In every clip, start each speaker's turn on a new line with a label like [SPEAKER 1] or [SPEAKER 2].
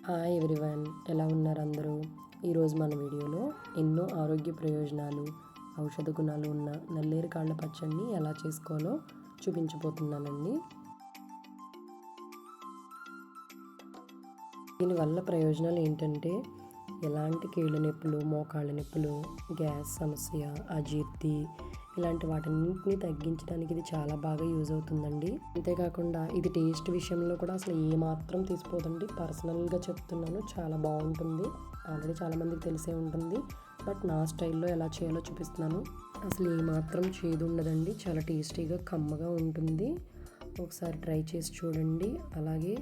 [SPEAKER 1] Hi everyone, ఎలా ఉన్నారు అందరూ? ఈరోజు మన వీడియోలో ఎన్నో ఆరోగ్య ప్రయోజనాలు, ఔషధ గుణాలు ఉన్న నల్లేరు కాళ్ళ పచ్చడిని ఎలా చేసుకోవాలో చూపించబోతున్నానండి. దీనివల్ల ప్రయోజనాలు ఏంటంటే ఎలాంటి కీళ్ళ నొప్పులు, మోకాళ్ళ నొప్పులు, గ్యాస్ సమస్య, అజీర్తి ఇలాంటి వాటన్నింటినీ తగ్గించడానికి ఇది చాలా బాగా యూజ్ అవుతుందండి. అంతేకాకుండా ఇది టేస్ట్ విషయంలో కూడా అసలు ఏమాత్రం తీసిపోదండి. పర్సనల్గా చెప్తున్నాను, చాలా బాగుంటుంది. ఆల్రెడీ చాలామందికి తెలిసే ఉంటుంది, బట్ నా స్టైల్లో ఎలా చేయాలో చూపిస్తున్నాను. అసలు ఏమాత్రం చేదు ఉండదండి, చాలా టేస్టీగా కమ్మగా ఉంటుంది. ఒకసారి ట్రై చేసి చూడండి. అలాగే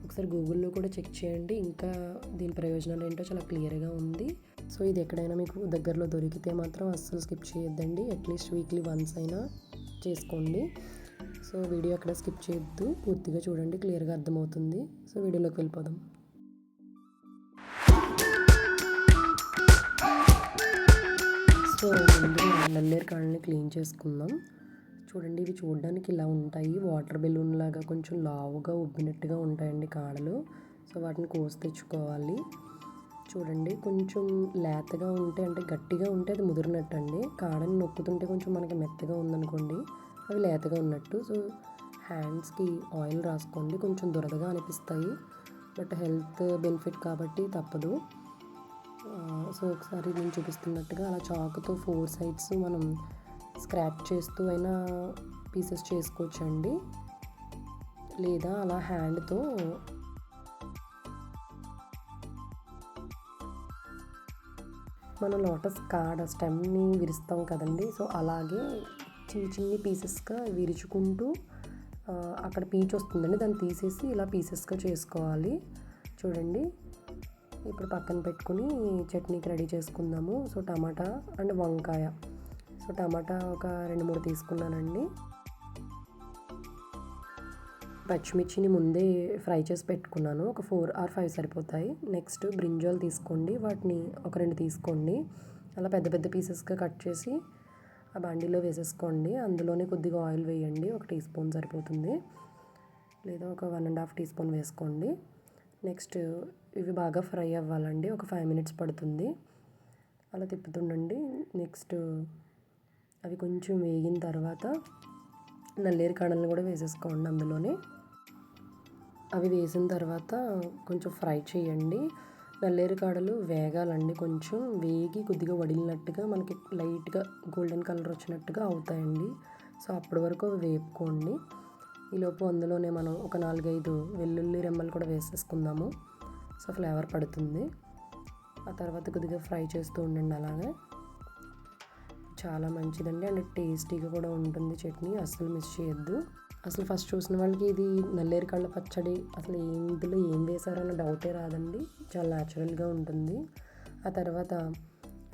[SPEAKER 1] ఒకసారి గూగుల్లో కూడా చెక్ చేయండి, ఇంకా దీని ప్రయోజనాలు ఏంటో చాలా క్లియర్గా ఉంది. సో ఇది ఎక్కడైనా మీకు దగ్గరలో దొరికితే మాత్రం అస్సలు స్కిప్ చేయొద్దండి. అట్లీస్ట్ వీక్లీ వన్స్ అయినా చేసుకోండి. సో వీడియో అక్కడ స్కిప్ చేయొద్దు, పూర్తిగా చూడండి, క్లియర్గా అర్థమవుతుంది. సో వీడియోలోకి వెళ్ళిపోదాం. సో ముందు నల్లేరు కాళ్ళని క్లీన్ చేసుకుందాం. చూడండి, ఇవి చూడడానికి ఇలా ఉంటాయి. వాటర్ బెలూన్ లాగా కొంచెం లావుగా ఉబ్బినట్టుగా ఉంటాయండి కాడలు. సో వాటిని కోసి తెచ్చుకోవాలి. చూడండి, కొంచెం లేతగా ఉంటే, అంటే గట్టిగా ఉంటే అది ముదిరినట్టు అండి. కాడని నొక్కుతుంటే కొంచెం మనకి మెత్తగా ఉందనుకోండి, అవి లేతగా ఉన్నట్టు. సో హ్యాండ్స్కి ఆయిల్ రాసుకోండి. కొంచెం దురదగా అనిపిస్తాయి, బట్ హెల్త్ బెనిఫిట్ కాబట్టి తప్పదు. సో ఒకసారి నేను చూపిస్తున్నట్టుగా అలా చాకుతో 4 సైడ్స్ మనం స్క్రాచ్ చేస్తూ అయినా పీసెస్ చేసుకోవచ్చండి, లేదా అలా హ్యాండ్తో మనం లోటస్ కాడ స్టెమ్ని విరుస్తాం కదండి. సో అలాగే చిన్ని పీసెస్గా విరుచుకుంటూ అక్కడ పీచు వస్తుందండి, దాన్ని తీసేసి ఇలా పీసెస్గా చేసుకోవాలి. చూడండి, ఇప్పుడు పక్కన పెట్టుకుని చట్నీకి రెడీ చేసుకుందాము. సో టమాటా అండ్ వంకాయ. సో టమాటా ఒక 2-3 తీసుకున్నానండి. పచ్చిమిర్చిని ముందే ఫ్రై చేసి పెట్టుకున్నాను, ఒక 4 or 5 సరిపోతాయి. నెక్స్ట్ బ్రింజాల్ తీసుకోండి, వాటిని ఒక 2 తీసుకోండి. అలా పెద్ద పెద్ద పీసెస్గా కట్ చేసి ఆ బాండీలో వేసేసుకోండి. అందులోనే కొద్దిగా ఆయిల్ వేయండి, 1 టీ స్పూన్ సరిపోతుంది, లేదా ఒక 1.5 టీ స్పూన్ వేసుకోండి. నెక్స్ట్ ఇవి బాగా ఫ్రై అవ్వాలండి, ఒక 5 minutes పడుతుంది. అలా తిప్పుతుండండి. నెక్స్ట్ అవి కొంచెం వేగిన తర్వాత నల్లేరు కాడలను కూడా వేసేసుకోండి అందులోనే. అవి వేసిన తర్వాత కొంచెం ఫ్రై చేయండి. నల్లేరు కాడలు వేగాలండి, కొంచెం వేగి కొద్దిగా వడిలినట్టుగా మనకి లైట్గా గోల్డెన్ కలర్ వచ్చినట్టుగా అవుతాయండి. సో అప్పటి వరకు అవి వేపుకోండి. ఈలోపు అందులోనే మనం ఒక 4-5 వెల్లుల్లి రెమ్మలు కూడా వేసేసుకుందాము. సో ఫ్లేవర్ పడుతుంది. ఆ తర్వాత కొద్దిగా ఫ్రై చేస్తూ ఉండండి. అలాగే చాలా మంచిదండి, అండ్ టేస్టీగా కూడా ఉంటుంది చట్నీ, అస్సలు మిస్ చేయొద్దు. అసలు ఫస్ట్ చూసిన వాళ్ళకి ఇది నల్లేరు కాళ్ళ పచ్చడి అసలు ఇందులో ఏం వేశారన్న డౌటే రాదండి, చాలా న్యాచురల్గా ఉంటుంది. ఆ తర్వాత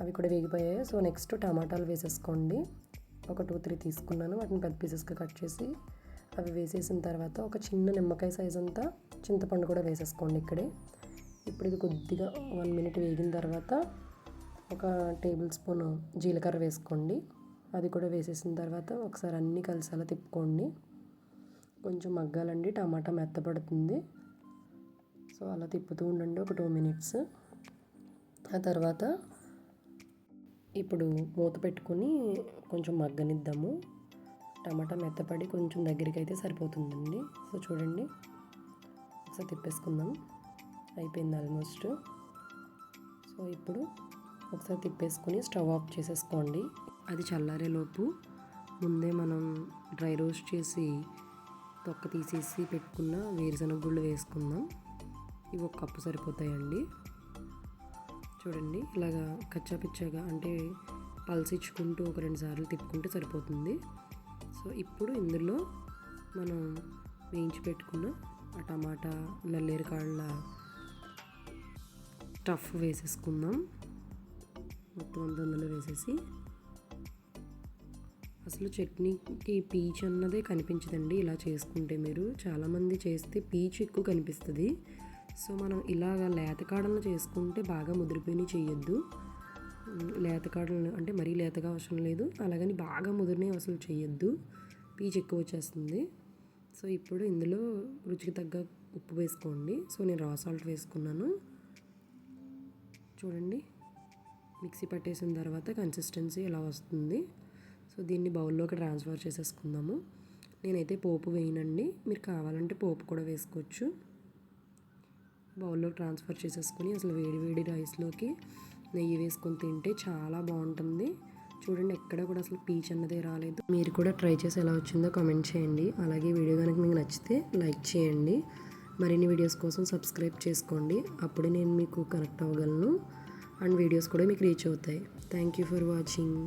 [SPEAKER 1] అవి కూడా వేగిపోయాయి. సో నెక్స్ట్ టమాటాలు వేసేసుకోండి. ఒక 2-3 తీసుకున్నాను, వాటిని పెద్ద పీసెస్గా కట్ చేసి అవి వేసేసిన తర్వాత ఒక చిన్న నిమ్మకాయ సైజ్ అంతా చింతపండు కూడా వేసేసుకోండి ఇక్కడే. ఇప్పుడు ఇది కొద్దిగా 1 minute వేగిన తర్వాత ఒక 1 టేబుల్ స్పూన్ జీలకర్ర వేసుకోండి. అది కూడా వేసేసిన తర్వాత ఒకసారి అన్నీ కలిసి అలా తిప్పుకోండి. కొంచెం మగ్గాలండి, టమాటా మెత్తపడుతుంది. సో అలా తిప్పుతూ ఉండండి ఒక 2 minutes. ఆ తర్వాత ఇప్పుడు మూత పెట్టుకొని కొంచెం మగ్గనిద్దాము. టమాటా మెత్తపడి కొంచెం దగ్గరికి అయితే సరిపోతుందండి. సో చూడండి, ఒకసారి తిప్పేసుకుందాం. అయిపోయింది ఆల్మోస్ట్. సో ఇప్పుడు ఒకసారి తిప్పేసుకొని స్టవ్ ఆఫ్ చేసేసుకోండి. అది చల్లారేలోపు ముందే మనం డ్రై రోస్ట్ చేసి తొక్క తీసేసి పెట్టుకున్న వేరుశనగ గుళ్ళు వేసుకుందాం. ఇవి 1 కప్పు సరిపోతాయండి. చూడండి, ఇలాగా కచ్చాపిచ్చాగా అంటే పల్సిచ్చుకుంటూ ఒక 2 సార్లు తిప్పుకుంటే సరిపోతుంది. సో ఇప్పుడు ఇందులో మనం వేయించి పెట్టుకున్న ఆ టమాటా నల్లేరు కాళ్ళ స్టఫ్ వేసేసుకుందాం. మొత్తం అంతా అందులో వేసేసి, అసలు చట్నీకి పీచు అన్నదే కనిపించదండి ఇలా చేసుకుంటే. మీరు చాలామంది చేస్తే పీచు ఎక్కువ కనిపిస్తుంది. సో మనం ఇలాగ లేత కాడలను చేసుకుంటే బాగా ముదిరిపోయి చేయొద్దు. లేత కాడలను అంటే మరీ లేతగా అవసరం లేదు, అలాగని బాగా ముదిరినవి అసలు చేయొద్దు, పీచు ఎక్కువ వచ్చేస్తుంది. సో ఇప్పుడు ఇందులో రుచికి తగ్గ ఉప్పు వేసుకోండి. సో నేను రా సాల్ట్ వేసుకున్నాను. చూడండి, మిక్సీ పట్టేసిన తర్వాత కన్సిస్టెన్సీ ఇలా వస్తుంది. సో దీన్ని బౌల్లోకి ట్రాన్స్ఫర్ చేసేసుకుందాము. నేనైతే పోపు వేయనండి, మీరు కావాలంటే పోపు కూడా వేసుకోవచ్చు. బౌల్లోకి ట్రాన్స్ఫర్ చేసేసుకొని అసలు వేడి వేడి రైస్లోకి నెయ్యి వేసుకొని తింటే చాలా బాగుంటుంది. చూడండి, ఎక్కడ కూడా అసలు పీచ్ అన్నదే రాలేదు. మీరు కూడా ట్రై చేసి ఎలా వచ్చిందో కామెంట్ చేయండి. అలాగే వీడియో కనుక మీకు నచ్చితే లైక్ చేయండి. మరిన్ని వీడియోస్ కోసం సబ్స్క్రైబ్ చేసుకోండి. అప్పుడే నేను మీకు కనెక్ట్ అవ్వగలను అండ్ వీడియోస్ కూడా మీకు రీచ్ అవుతాయి. Thank you for watching.